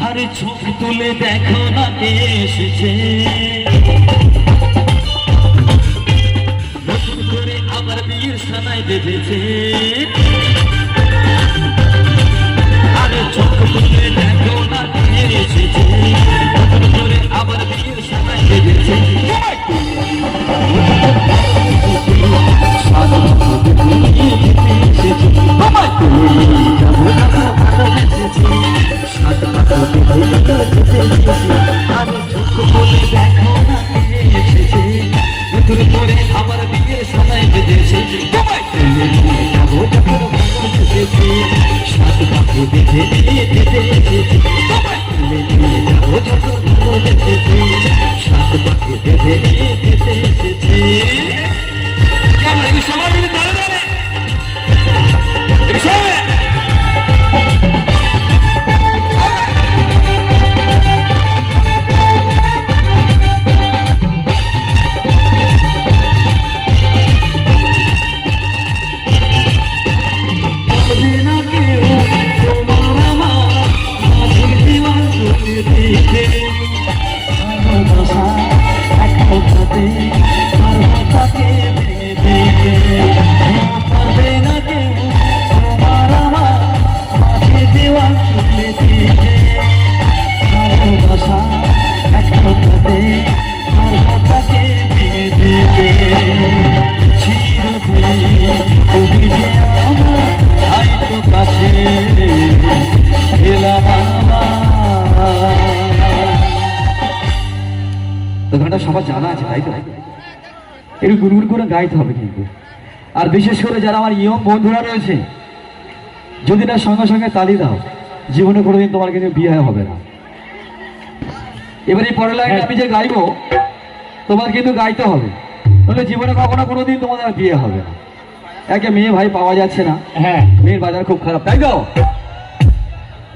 আরে চোখ তুলে দেখো না কে এসেছে, নতুন করে আবার বিয়ের সানাই বেঁধেছে। আরে চোখ তুলে দেখো না কে এসেছে, নতুন করে আবার বিয়ের সানাই বেঁধেছে। আবার বিয়ের সানাই বেঁধেছে। সাত পাখি বেঁধে নিয়ে যেতে এসেছে, সাত পাখি বেঁধে নিয়ে যেতে এসেছে। সবাই মিলে দাঁড়ে দাঁড়ে গানটা সবার জানা আছে, তাই তো? একটু গুনগুন করে গাইতে হবে কিন্তু। আর বিশেষ করে যারা আমার ইয়ং বন্ধুরা রয়েছে, যদি না সঙ্গে সঙ্গে তালি দাও, জীবনে কোনোদিন তোমার কিন্তু বিয়ে হবে না। এবার এই পরের লাইনে আমি যে গাইবো তোমার কিন্তু গাইতে হবে, তাহলে জীবনে কখনো কোনোদিন তোমাদের বিয়ে হবে না। একে মেয়ে ভাই পাওয়া যাচ্ছে না, হ্যাঁ মেয়ের বাজার খুব খারাপ, তাই তো?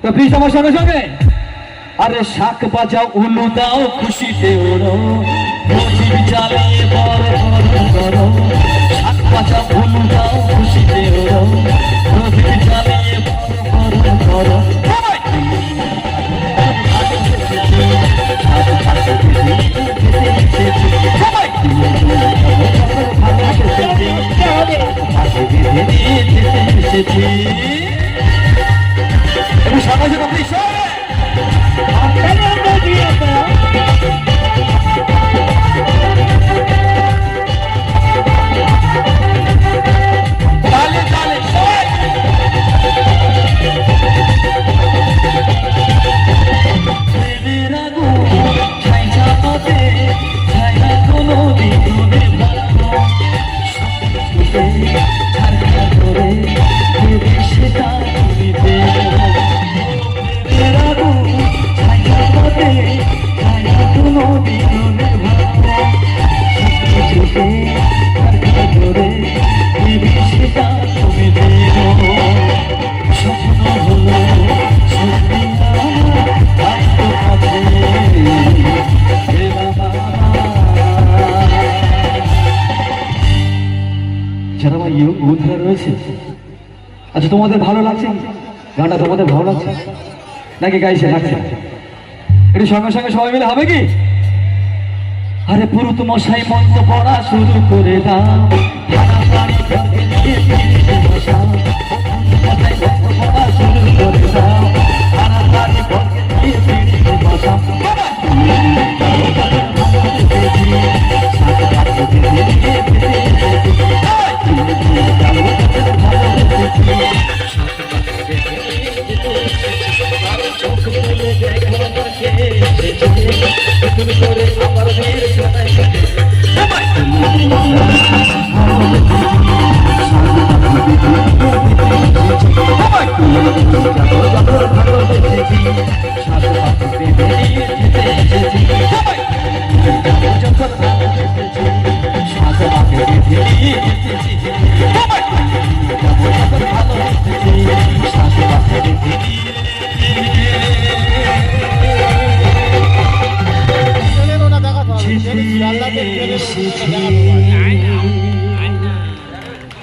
তো প্লিজ আমার সঙ্গে সঙ্গে আরে শাক বাজাও উলু দাও খুশিতে ওরো, প্রদীপ জ্বালিয়ে বড় করো। শাক বাজাও উলু দাও খুশিতে ওরো, প্রদীপ জ্বালিয়ে বড় করো। সবাই যারা আমার ইয়ং বন্ধুরা রয়েছে, আচ্ছা তোমাদের ভালো লাগছে গানটা? তোমাদের ভালো লাগছে নাকি গাইছে লাগছে? একটু সঙ্গে সঙ্গে সবাই মিলে হবে কি? আরে পুরুত মশাই মন্ত্র পড়া শুরু করে দাও, শুরু করে দাও। Oh my God!